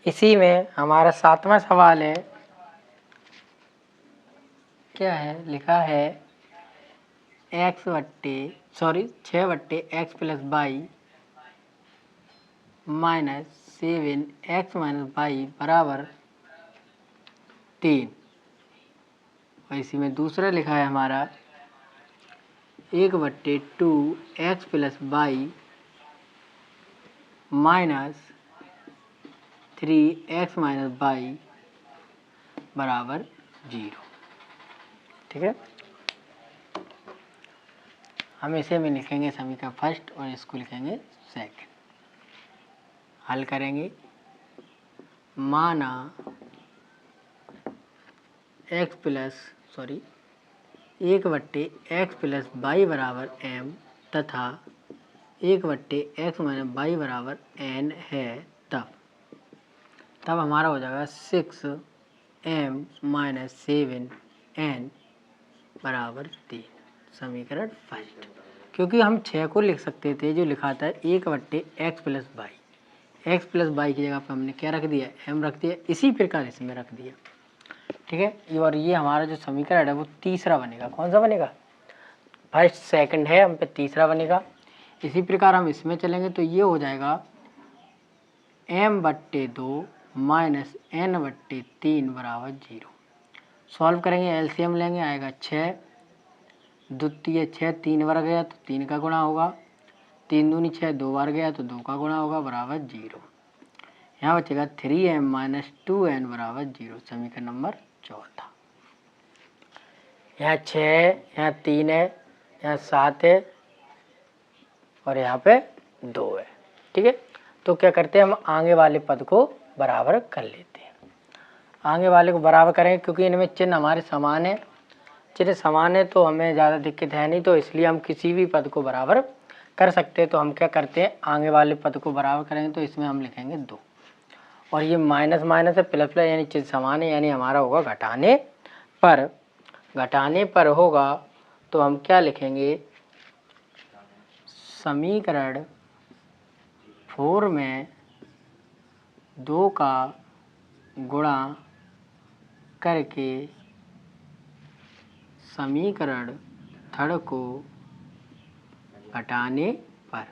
इसी में हमारा 7वां सवाल है, क्या है, लिखा है 6/x plus y minus 7x minus y बराबर 3। और इसी में दूसरा लिखा है हमारा 1/2x plus y minus 3x minus y बराबर 0। ठीक है, हम इसे में लिखेंगे समीकरण फर्स्ट और इसको लिखेंगे सेकंड। हल करेंगे। माना 1/x प्लस वाई बराबर m तथा 1/x माइनस वाई बराबर n है, तब हमारा हो जाएगा 6m माइनस 7n बराबर 3। समीकरण फर्स्ट, क्योंकि हम 6 को लिख सकते थे जो लिखा था 1/x plus y, x plus y की जगह पर हमने क्या रख दिया, m रख दिया, इसी प्रकार इसमें रख दिया। ठीक है, और ये हमारा जो समीकरण है वो तीसरा बनेगा। कौन सा बनेगा, फर्स्ट सेकंड है, हम पे तीसरा बनेगा। इसी प्रकार हम इसमें चलेंगे तो ये हो जाएगा m/2 माइनस n/3 बराबर 0। सॉल्व करेंगे, एलसीएम लेंगे, आएगा 6, द्वितीय 6 3 बार गया तो 3 का गुणा होगा, 3 दूनी 6 2 बार गया तो 2 का गुणा होगा बराबर 0। यहाँ बचेगा 3m माइनस 2n बराबर 0। समीकरण नंबर चौथा। यहाँ 6 है, यहाँ 3 है, यहाँ 7 है और यहाँ पे 2 है। ठीक है, तो क्या करते हैं, हम आगे वाले पद को बराबर कर लेते हैं। आगे वाले को बराबर करेंगे क्योंकि इनमें चिन्ह हमारे समान है, चिन्ह समान है तो हमें ज़्यादा दिक्कत है नहीं, तो इसलिए हम किसी भी पद को बराबर कर सकते हैं। तो हम क्या करते हैं, आगे वाले पद को बराबर करेंगे तो इसमें हम लिखेंगे 2, और ये माइनस माइनस है प्लस प्लस, यानी चिन्ह समान है, यानी हमारा होगा घटाने पर। घटाने पर होगा तो हम क्या लिखेंगे, समीकरण 4 में 2 का गुणा करके समीकरण 3 को घटाने पर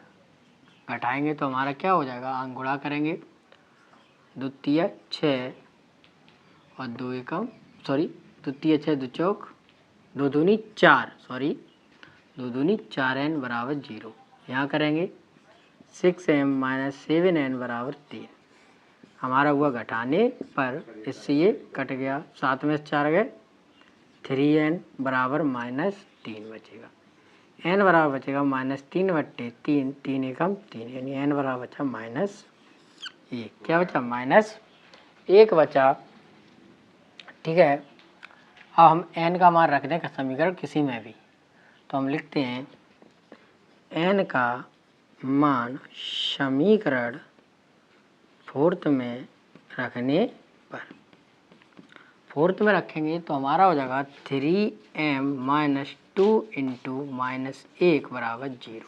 घटाएंगे तो हमारा क्या हो जाएगा, अंक गुणा करेंगे, द्वितीय 6 और 2 एकम द्वितीय 6 2 चौक 2 दूनी 4 2 दूनी 4n बराबर 0। यहाँ करेंगे 6m माइनस 7n बराबर 3। हमारा हुआ घटाने पर, इससे ये कट गया, 7 में 4 गए, 3n बराबर माइनस 3 बचेगा, n बराबर बचेगा माइनस 3/3, 3 एकम 3, यानी n बराबर बचा माइनस 1। क्या बचा, माइनस 1 बचा। ठीक है, अब हम n का मान रख दें समीकरण किसी में भी, तो हम लिखते हैं n का मान समीकरण 4th में रखने पर, 4th में रखेंगे तो हमारा हो जाएगा 3m माइनस 2 इंटू माइनस 1 बराबर 0,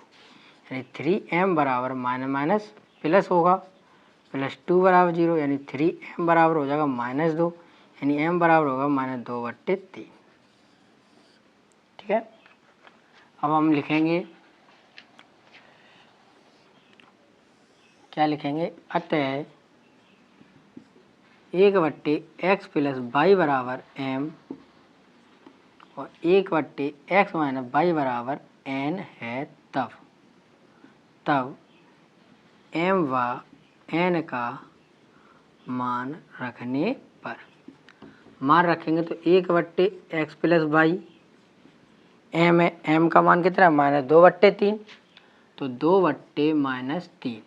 यानी 3m बराबर माइनस माइनस प्लस होगा, प्लस 2 बराबर 0, यानी 3m बराबर हो जाएगा माइनस 2, यानी m बराबर होगा माइनस 2/3। ठीक है, अब हम लिखेंगे, क्या लिखेंगे, अतः 1/x प्लस वाई बराबर m और 1/x माइनस वाई बराबर n है, तब m व n का मान रखने पर, मान रखेंगे तो 1/x प्लस वाई, m है, m का मान कितना है, माइनस 2/3, तो 2/-3,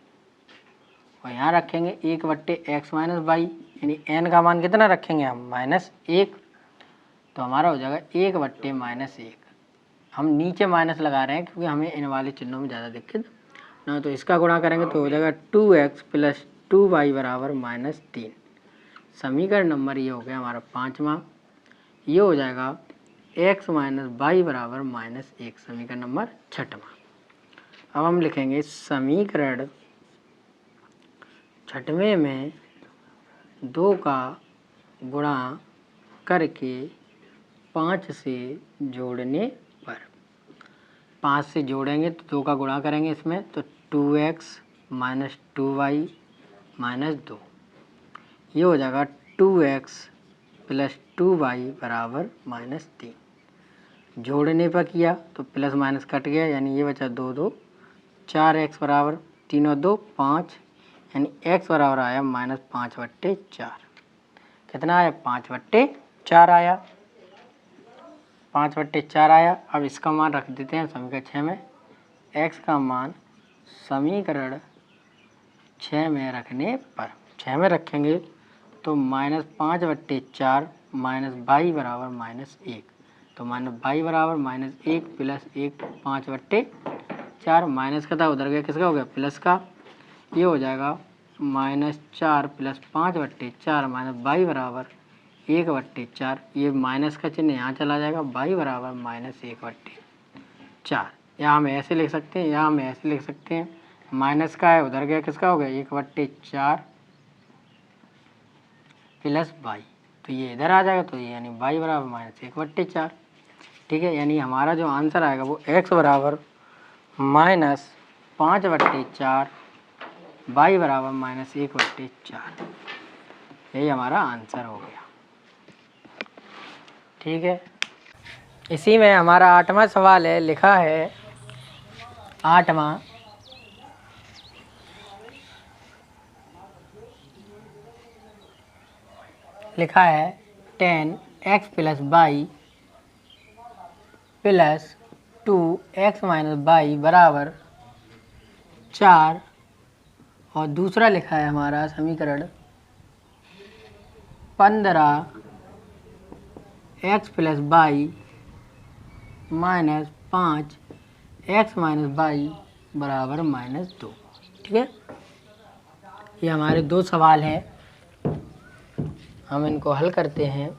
और यहाँ रखेंगे 1/x माइनस वाई, यानी n का मान कितना रखेंगे हम, माइनस 1, तो हमारा हो जाएगा 1/-1। हम नीचे माइनस लगा रहे हैं क्योंकि हमें इन वाले चिन्हों में ज़्यादा दिक्कत ना, तो इसका गुणा करेंगे तो हो जाएगा 2x प्लस 2y बराबर माइनस 3। समीकरण नंबर ये हो गया हमारा 5वां। ये हो जाएगा x माइनस वाई बराबर माइनस 1। समीकरण नंबर 6वां। अब हम लिखेंगे समीकरण 6वें में 2 का गुणा करके 5 से जोड़ने पर। 5 से जोड़ेंगे तो 2 का गुणा करेंगे इसमें, तो 2x माइनस 2y माइनस 2, ये हो जाएगा 2x प्लस 2y बराबर -3। जोड़ने पर किया तो प्लस माइनस कट गया, यानी ये बचा 2 2 4x बराबर 3 और 2 5, यानी x बराबर आया -5/4। कितना आया? 5/4 आया। 5/4 आया। अब इसका मान रख देते हैं समीकरण 6 में। x का मान समीकरण 6 में रखने पर, 6 में रखेंगे तो -5/4 माइनस y बराबर -1, तो -y बराबर -1 प्लस 1 5/4, माइनस का था उधर गया, किसका हो गया? प्लस का। ये हो जाएगा -4 प्लस 5/4 माइनस y बराबर 1/4। ये माइनस का चिन्ह यहाँ चला जाएगा, y बराबर -1/4। यहाँ हम ऐसे लिख सकते हैं, यहाँ हम ऐसे लिख सकते हैं। माइनस का है उधर गया, किसका हो गया? 1/4 प्लस y, तो ये इधर आ जाएगा, तो ये यानी y बराबर -1/4। ठीक है, यानी हमारा जो आंसर आएगा वो x बराबर -5/4, y बराबर -1/4, यही हमारा आंसर हो गया। ठीक है, इसी में हमारा 8वां सवाल है, लिखा है 8वां, लिखा है 10x plus y plus 2x minus y बराबर 4, और दूसरा लिखा है हमारा समीकरण 15x plus y minus 5x minus y बराबर -2। ठीक है, ये हमारे 2 सवाल हैं, हम इनको हल करते हैं।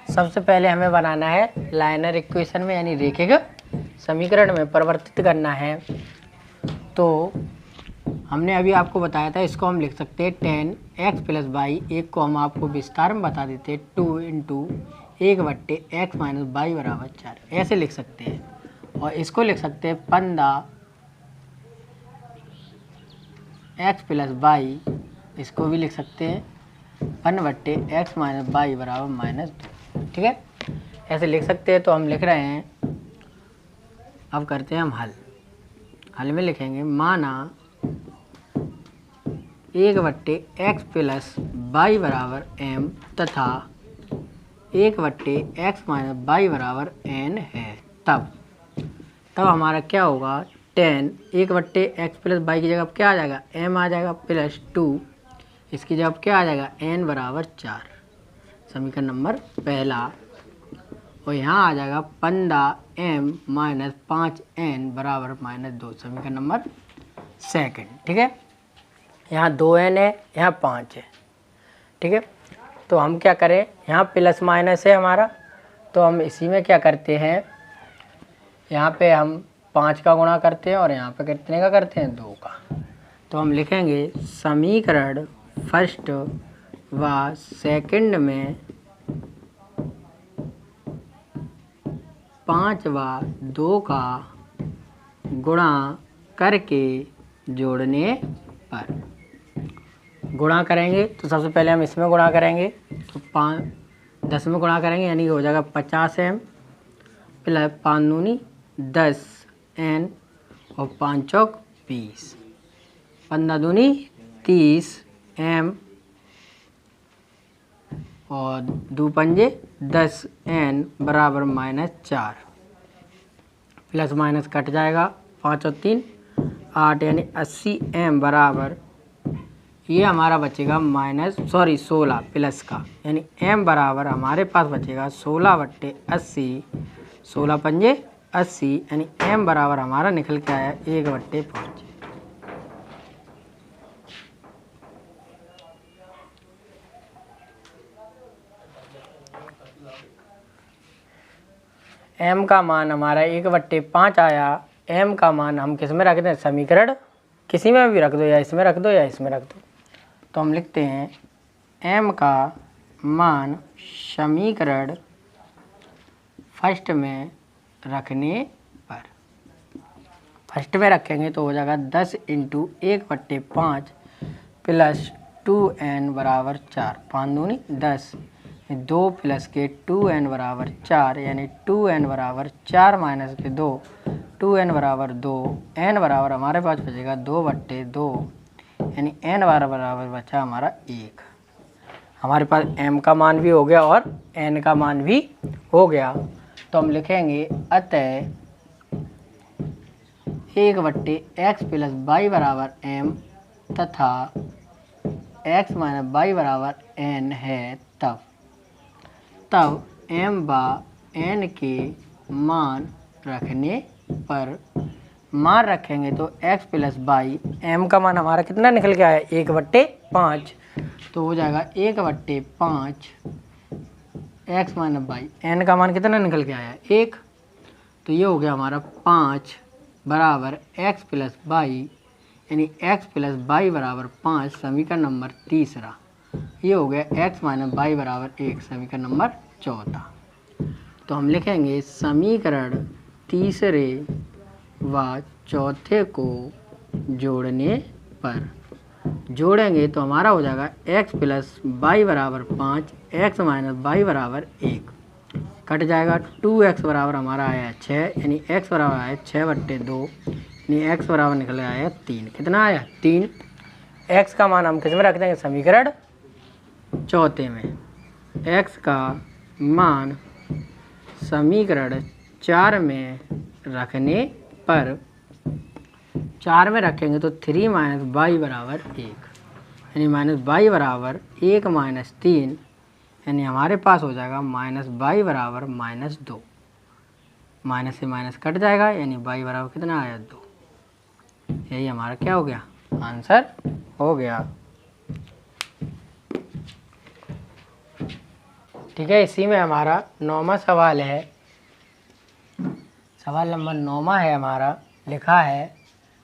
सबसे पहले हमें बनाना है लाइनर इक्वेशन में, यानी रेखिक समीकरण में परिवर्तित करना है। तो हमने अभी आपको बताया था, इसको हम लिख सकते हैं 10x प्लस y, एक को हम आपको विस्तार में बता देते हैं 2 इंटू 1/x माइनस y बराबर 4, ऐसे लिख सकते हैं। और इसको लिख सकते हैं 15x प्लस y, इसको भी लिख सकते हैं 1/x माइनस y बराबर -2। ठीक है, ऐसे लिख सकते हैं। तो हम लिख रहे हैं, अब करते हैं हम हल। हल में लिखेंगे, माना 1/x प्लस y बराबर m तथा 1/x माइनस y बराबर n है, तब हमारा क्या होगा? 10 1/x प्लस y की जगह क्या आ जाएगा? m आ जाएगा, प्लस 2 इसकी जगह क्या आ जाएगा? n बराबर 4, समीकरण नंबर पहला। और यहाँ आ जाएगा 15m माइनस 5n बराबर -2, समीकरण नंबर सेकंड। ठीक है, यहाँ 2n है, यहाँ 5 है। ठीक है, तो हम क्या करें, यहाँ प्लस माइनस है हमारा, तो हम इसी में क्या करते हैं, यहाँ पे हम 5 का गुणा करते हैं और यहाँ पे कितने का करते हैं? 2 का। तो हम लिखेंगे समीकरण फर्स्ट व सेकंड में 5 व 2 का गुणा करके जोड़ने पर। गुणा करेंगे तो सबसे पहले हम इसमें गुणा करेंगे, तो 10 में गुणा करेंगे, यानी हो जाएगा 50m प्लस 5 दूनी 10n और 5 चौक 20, 15 दूनी 30m और 2 पंजे 10n बराबर -4, प्लस माइनस कट जाएगा, 5 और 3 8, यानी 80m बराबर, ये हमारा बचेगा 16 प्लस का, यानी m बराबर हमारे पास बचेगा 16/80, 16 पंजे 80, यानी m बराबर हमारा निकल के आया 1/5। m का मान हमारा 1/5 आया। m का मान हम किस में रख दें? समीकरण किसी में भी रख दो, या इसमें रख दो या इसमें रख दो। तो हम लिखते हैं m का मान समीकरण फर्स्ट में रखने पर, फर्स्ट में रखेंगे तो हो जाएगा 10 इंटू 1/5 प्लस 2n बराबर 4, 5 दूनी 10, 2 प्लस के 2n बराबर 4, यानी 2n बराबर 4 माइनस के 2, 2n बराबर 2, n बराबर हमारे पास बचेगा 2/2, यानी n बराबर बचा हमारा 1। हमारे पास m का मान भी हो गया और n का मान भी हो गया, तो हम लिखेंगे अतः 1/x प्लस y बराबर m तथा x माइनस y बराबर n है तब m व n के मान रखने पर, मान रखेंगे तो x प्लस y, m का मान हमारा कितना निकल के आया 1/5, तो हो जाएगा 1/5 x माइनस y, n का मान कितना निकल के आया 1, तो ये हो गया हमारा 5 बराबर x प्लस y, यानी x प्लस y बराबर 5, समीकरण नंबर तीसरा। ये हो गया x माइनस y बराबर 1, समीकरण नंबर चौथा। तो हम लिखेंगे समीकरण तीसरे व चौथे को जोड़ने पर, जोड़ेंगे तो हमारा हो जाएगा x प्लस y बराबर 5, x माइनस y बराबर 1, कट जाएगा 2x बराबर हमारा आया 6, यानी x बराबर आया 6/2, यानी x बराबर निकल आया 3। कितना आया 3। x का मान हम किस में रख देंगे समीकरण चौथे में, x का मान समीकरण 4 में रखने पर, 4 में रखेंगे तो 3 माइनस y बराबर 1, यानी माइनस y बराबर 1 माइनस 3, यानी हमारे पास हो जाएगा माइनस y बराबर -2, माइनस से माइनस कट जाएगा, यानी y बराबर कितना आया 2। यही हमारा क्या हो गया आंसर हो गया। ठीक है, इसी में हमारा 9वां सवाल है, सवाल नंबर 9वां है हमारा, लिखा है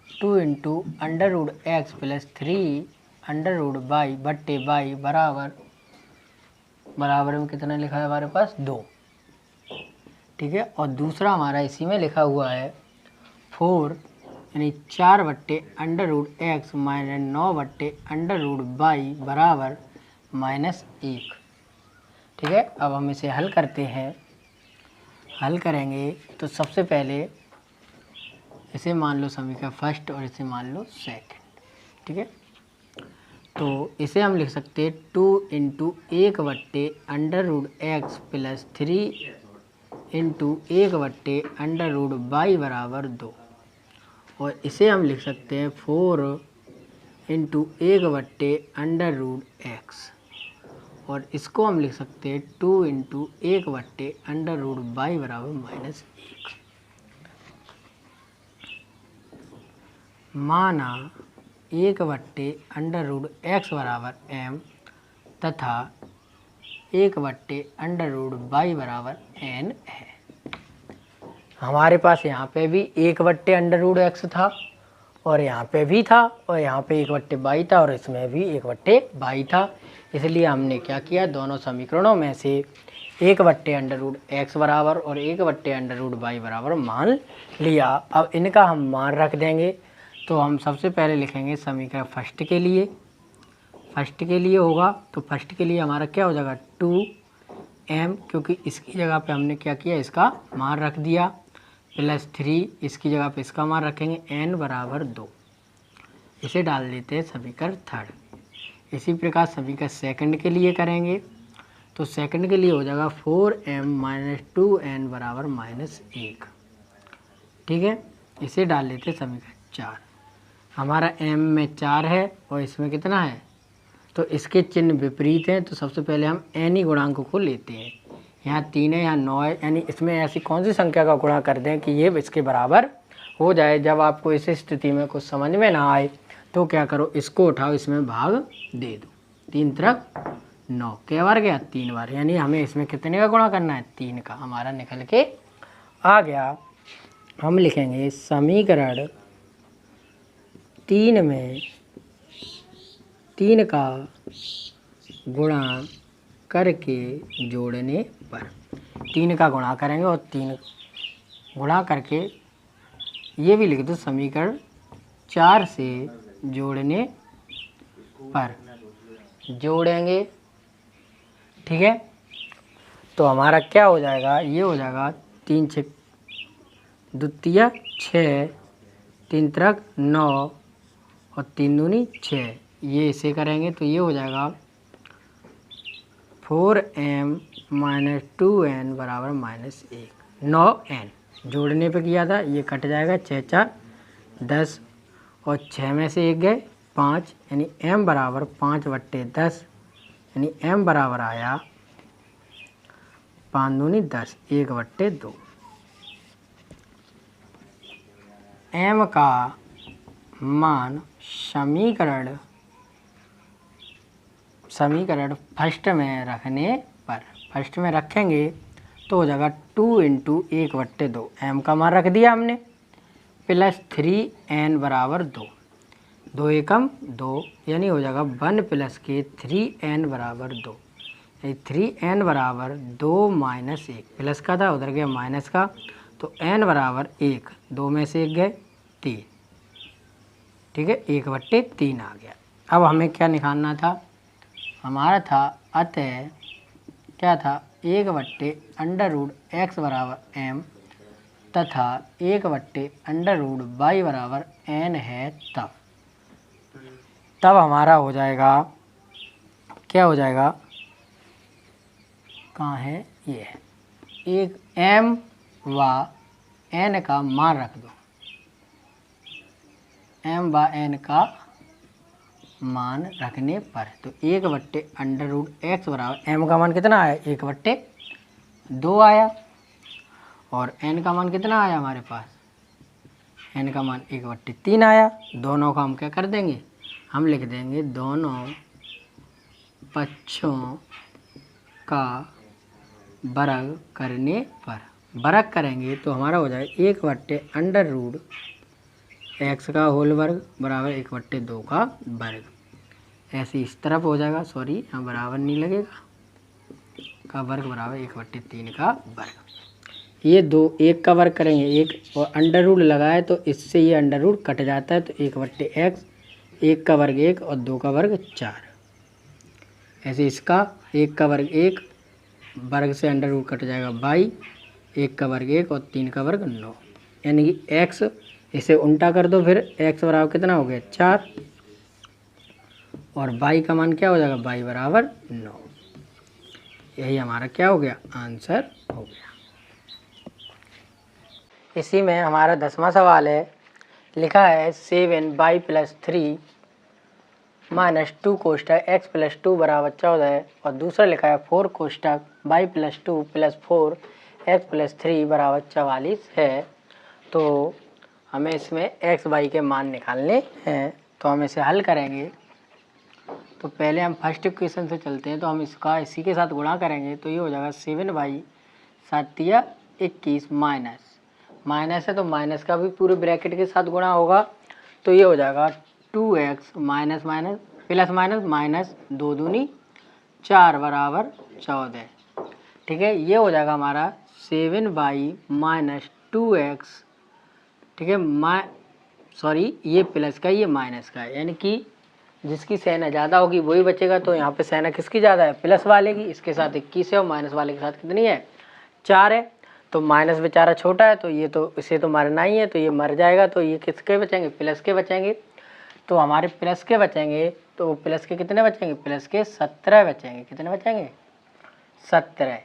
2 इंटू √x प्लस 3 √y/y बराबर में कितना लिखा है हमारे पास 2। ठीक है, और दूसरा हमारा इसी में लिखा हुआ है 4 यानी 4/√x माइनस 9/√y बराबर -1। ठीक है, अब हम इसे हल करते हैं। हल करेंगे तो सबसे पहले इसे मान लो समीकरण फर्स्ट और इसे मान लो सेकंड। ठीक है, तो इसे हम लिख सकते हैं 2 into 1/√x plus 3 into 1/√y बराबर 2, और इसे हम लिख सकते हैं 4 इंटू 1/√x, और इसको हम लिख सकते हैं 2 इंटू 1/√y बराबर -1। माना 1/√x बराबर m तथा 1/√y बराबर n है। हमारे पास यहाँ पे भी 1/√x था और यहाँ पे भी था, और यहाँ पे 1/y था, और इसमें भी 1/y था। इसलिए हमने क्या किया, दोनों समीकरणों में से 1/√x बराबर और 1/√y बराबर मान लिया। अब इनका हम मान रख देंगे। तो हम सबसे पहले लिखेंगे समीकरण फर्स्ट के लिए, होगा तो फर्स्ट के लिए हमारा क्या हो जाएगा 2m, क्योंकि इसकी जगह पे हमने क्या किया, इसका मान रख दिया, प्लस 3 इसकी जगह पे इसका मान रखेंगे, n बराबर 2। इसे डाल देते हैं समीकरण थर्ड। इसी प्रकार समीकरण सेकंड के लिए करेंगे, तो सेकंड के लिए हो जाएगा 4m माइनस 2n बराबर -1। ठीक है, इसे डाल लेते हैं समीकरण 4। हमारा m में 4 है और इसमें कितना है, तो इसके चिन्ह विपरीत हैं, तो सबसे पहले हम n ही गुणांक को लेते हैं। यहाँ 3 है, यहाँ 9 है, यानी इसमें ऐसी कौन सी संख्या का गुणा कर दें कि ये इसके बराबर हो जाए। जब आपको इस स्थिति में कुछ समझ में ना आए तो क्या करो, इसको उठाओ, इसमें भाग दे दो, 3 तरफ 9, कै बार गया 3 बार, यानी हमें इसमें कितने का गुणा करना है 3 का, हमारा निकल के आ गया। हम लिखेंगे समीकरण 3 में 3 का गुणा करके जोड़ने पर, 3 का गुणा करेंगे और 3 गुणा करके ये भी लिख दो समीकरण 4 से जोड़ने पर जोड़ेंगे। ठीक है, तो हमारा क्या हो जाएगा, ये हो जाएगा 3 6 द्वितीय 6, 3 त्रिक 9 और 3 दूनी 6, ये इसे करेंगे तो ये हो जाएगा 4m - 2n बराबर -1, 9n जोड़ने पे किया था, ये कट जाएगा 6 4 10 और 6 में से 1 गए 5, यानी m बराबर 5/10, यानी m बराबर आया 5 दूनी 10, 1/2। m का मान समीकरण फर्स्ट में रखने पर, फर्स्ट में रखेंगे तो हो जाएगा 2 × 1/2, m का मान रख दिया हमने, प्लस 3n बराबर 2, 2 एकम 2, यानी हो जाएगा 1 + के 3n बराबर 2, 3n बराबर 2 - 1, प्लस का था उधर गया माइनस का, तो n बराबर 1, 2 में से 1 गए 3, ठीक है, 1/3 आ गया। अब हमें क्या निकालना था, हमारा था अतः क्या था 1/√x बराबर m तथा 1/√y बराबर n है, तब हमारा हो जाएगा, क्या हो जाएगा, कहाँ है, ये है, एक m व n का मान रख दो, m व n का मान रखने पर, तो 1/√x बराबर m का मान कितना आया, 1/2 आया, और n का मान कितना आया हमारे पास, n का मान 1/3 आया। दोनों का हम क्या कर देंगे, हम लिख देंगे दोनों पक्षों का वर्ग करने पर, वर्ग करेंगे तो हमारा हो जाए 1/√x का होल वर्ग बराबर 1/2 का वर्ग, ऐसे इस तरफ हो जाएगा, सॉरी यहाँ बराबर नहीं लगेगा, का वर्ग बराबर 1/3 का वर्ग। ये दो एक का वर्ग करेंगे, एक और अंडर रूट लगाए तो इससे ये अंडर रूट कट जाता है, तो 1/x, 1 का वर्ग 1 और 2 का वर्ग 4, ऐसे इसका 1 का वर्ग 1 वर्ग से अंडर रूट कट जाएगा बाई, 1 का वर्ग 1 और 3 का वर्ग 9, यानी कि x, इसे उल्टा कर दो, फिर x बराबर कितना हो गया 4, और y का मान क्या हो जाएगा, y बराबर 9, यही हमारा क्या हो गया, आंसर हो गया। इसी में हमारा 10वां सवाल है, लिखा है 7y + 3 - 2 कोष्टक x + 2 बराबर 14, और दूसरा लिखा है 4 कोष्टक y + 2 + 4 x + 3 बराबर 44 है। तो हमें इसमें x y के मान निकालने हैं, तो हम इसे हल करेंगे। तो पहले हम फर्स्ट इक्वेशन से चलते हैं, तो हम इसका इसी के साथ गुणा करेंगे, तो ये हो जाएगा 7y 7 × 21 माइनस है, तो माइनस का भी पूरे ब्रैकेट के साथ गुणा होगा, तो ये हो जाएगा 2x minus minus plus minus minus 2 दूनी 4 बराबर 14, ठीक है, ये हो जाएगा हमारा 7y - 2x, ठीक है, सॉरी ये प्लस का ये माइनस का है, यानी कि जिसकी सेना ज़्यादा होगी वही बचेगा, तो यहाँ पे सेना किसकी ज़्यादा है, प्लस वाले की, इसके साथ 21 है और माइनस वाले के साथ कितनी है 4 है, तो माइनस बेचारा छोटा है, तो ये तो इसे तो मरना ही है, तो ये मर जाएगा, तो ये किसके बचेंगे, प्लस के बचेंगे, तो हमारे प्लस के बचेंगे, तो प्लस के कितने बचेंगे, प्लस के 17 बचेंगे, कितने बचेंगे 17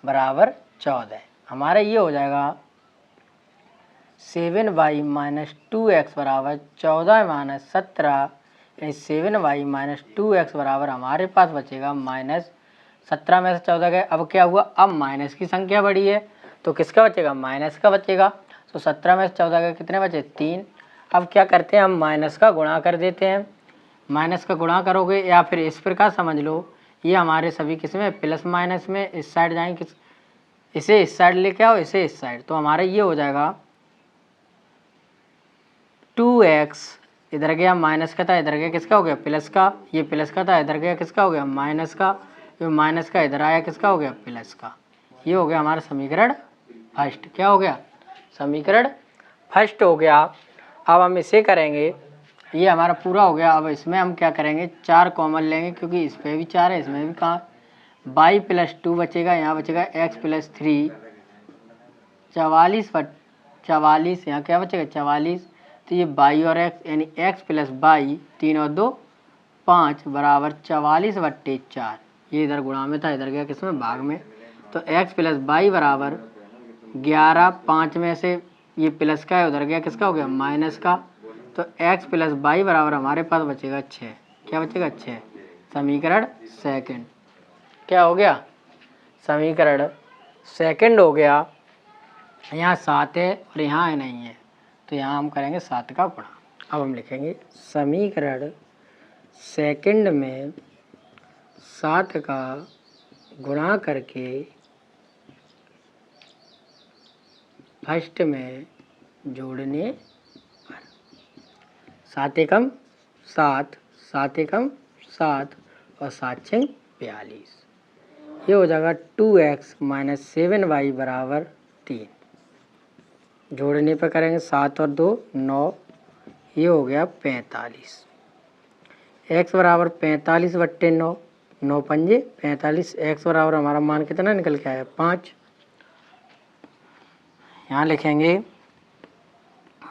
बराबर 14, हमारा ये हो जाएगा 7y - 2x बराबर 14 - 17, 7y - 2x बराबर हमारे पास बचेगा -17 में से 14 गए, अब क्या हुआ, अब माइनस की संख्या बढ़ी है, तो किसका बचेगा, माइनस का बचेगा, तो 17 में से 14 गए कितने बचे 3, अब क्या करते हैं हम माइनस का गुणा कर देते हैं, माइनस का गुणा करोगे या फिर इस प्रकार समझ लो, ये हमारे सभी किस में प्लस माइनस में, इस साइड जाएंगे, इसे इस साइड लेके आओ, इसे इस साइड, तो हमारा ये हो जाएगा 2x इधर गया माइनस का था, इधर गया किसका हो गया प्लस का, ये प्लस का था, इधर गया किसका हो गया माइनस का, ये माइनस का इधर आया किसका हो गया प्लस का। ये हो गया हमारा समीकरण फर्स्ट। क्या हो गया समीकरण फर्स्ट हो गया। अब हम इसे करेंगे, ये हमारा पूरा हो गया। अब इसमें हम क्या करेंगे 4 कॉमन लेंगे क्योंकि इस पर भी 4 है इसमें भी कहाँ, y + 2 बचेगा, यहाँ बचेगा x + 3 44 यहाँ क्या बचेगा 44। तो ये y और x यानी x + y 3 और 2 5 बराबर 44/4। ये इधर गुणा में था, इधर गया किसमें भाग में। तो x + y बराबर 11, 5 में से ये प्लस का है उधर गया किसका हो गया माइनस का। तो x + y बराबर हमारे पास बचेगा 6। क्या बचेगा 6। समीकरण सेकंड क्या हो गया समीकरण सेकंड हो गया। यहाँ 7 है और यहाँ है नहीं है, तो यहाँ हम करेंगे 7 का गुणा। अब हम लिखेंगे समीकरण सेकंड में 7 का गुणा करके फर्स्ट में जोड़ने पर 7 एकम 7, 7 एकम 7 और 7 छंग 42। ये हो जाएगा 2x - 7y बराबर 3। जोड़ने पर करेंगे 7 और 2 9, ये हो गया 45। x बराबर 45/9, 9 पंजे 45। x बराबर हमारा मान कितना निकल के आया 5। यहाँ लिखेंगे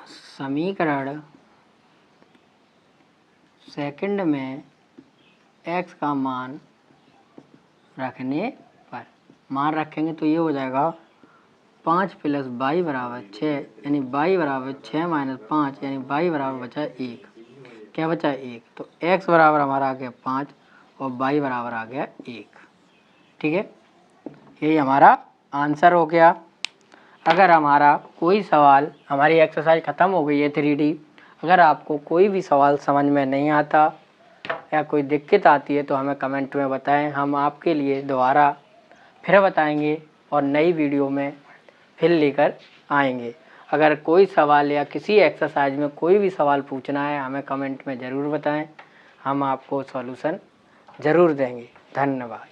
समीकरण सेकंड में x का मान रखने पर, मान रखेंगे तो ये हो जाएगा 5 + y बराबर 6 यानी y बराबर 6 - 5 यानी y बराबर बचा 1। क्या बचा 1। तो x बराबर हमारा आ गया 5 और y बराबर आ गया 1। ठीक है, यही हमारा आंसर हो गया। अगर हमारा कोई सवाल, हमारी एक्सरसाइज ख़त्म हो गई है 3D। अगर आपको कोई भी सवाल समझ में नहीं आता या कोई दिक्कत आती है तो हमें कमेंट में बताएं, हम आपके लिए दोबारा फिर बताएंगे और नई वीडियो में फिर लेकर आएंगे। अगर कोई सवाल या किसी एक्सरसाइज में कोई भी सवाल पूछना है हमें कमेंट में ज़रूर बताएं, हम आपको सॉल्यूशन ज़रूर देंगे। धन्यवाद।